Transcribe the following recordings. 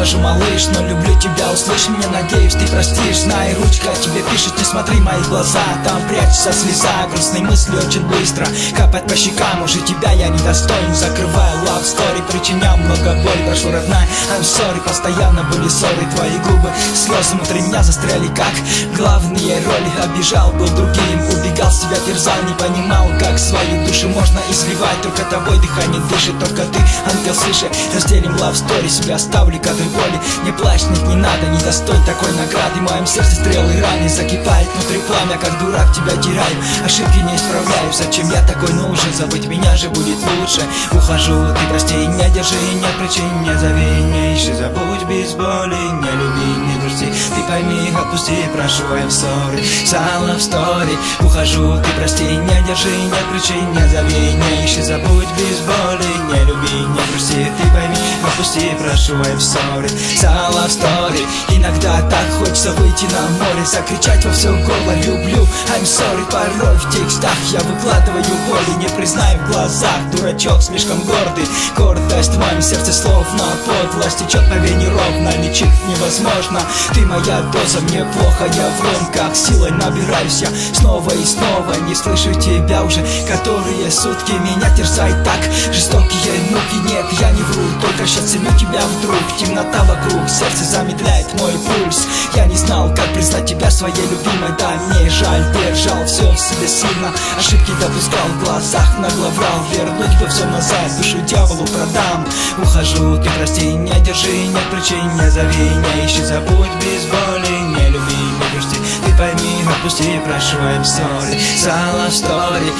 Ухожу, малыш, но люблю тебя, услышь меня, надеюсь, ты простишь. Знай, ручка тебе пишет, не смотри в мои глаза. Там прячется слеза, грустные мысли очень быстро капать по щекам, уже тебя я недостоин. Закрываю love story, причинял много боли. Прошу, родная, I'm sorry, постоянно были ссоры. Твои губы, слезы внутри меня застряли, как главные роли. Обижал, был другим, убегал, себя терзал, не понимал, как свою душу можно изливать. Только тобой дыхание дышит, только ты, ангел, слыши. Разделим love story, себя оставлю кадры боли. Не плачь, нет, не надо, не достоин такой награды. В моем сердце стрелы раны, закипает внутри пламя, как дурак тебя теряю, ошибки не исправляю. Зачем я такой нужен? Забыть меня же будет лучше. Ухожу, ты прости, не держи, нет причин, не зови, не ищи, забудь без боли, не люби, не грусти. Ты пойми, отпусти, прошу, I'm sorry, за love story. Ухожу, ты прости, не держи, нет причин, не зови, не ищи, забудь без боли, не люби, не грусти. Ты пойми, отпусти, прошу, I'm sorry, за love story. Иногда так хочется выйти на море, закричать во все горло люблю, I'm sorry. Порой в текстах я выкладываю боли, не признаю в глазах, дурачок слишком гордый. Гордость в моем сердце слов, но подлость течет по вене ровно, лечить невозможно. Ты моя доза, мне плохо, я в ломках, силой набираюсь я снова и снова. Не слышу тебя уже которые сутки, меня терзает так жестокие муки. Нет, я не вру, только сейчас ценю тебя вдруг. Темнота вокруг, сердце замедляет мой пульс. Я не знал, как признать тебя своей любимой. Да, мне жаль, держал все в себе сильно, ошибки допускал, в глазах нагло врал. Вернуть бы все назад, душу дьяволу продам. Ухожу, ты прости, не держи, нет причин, не зови, не ищи, забудь без боли, не люби, не грусти. Ты пойми, отпусти, прошу, I'm sorry, за love story.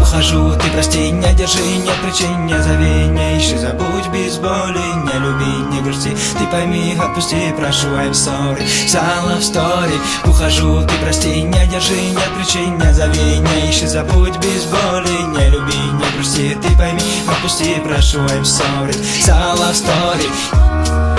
Ухожу, ты прости, не держи, нет причин, не зови, не ищи, забудь без боли, не люби, не грусти. Ты пойми, отпусти, прошу, I'm sorry, за love story. Ухожу, ты прости, не держи, нет причин, не зови, не ищи, забудь без боли, не люби, не грусти. Ты пойми, отпусти, прошу, I'm sorry, за love story.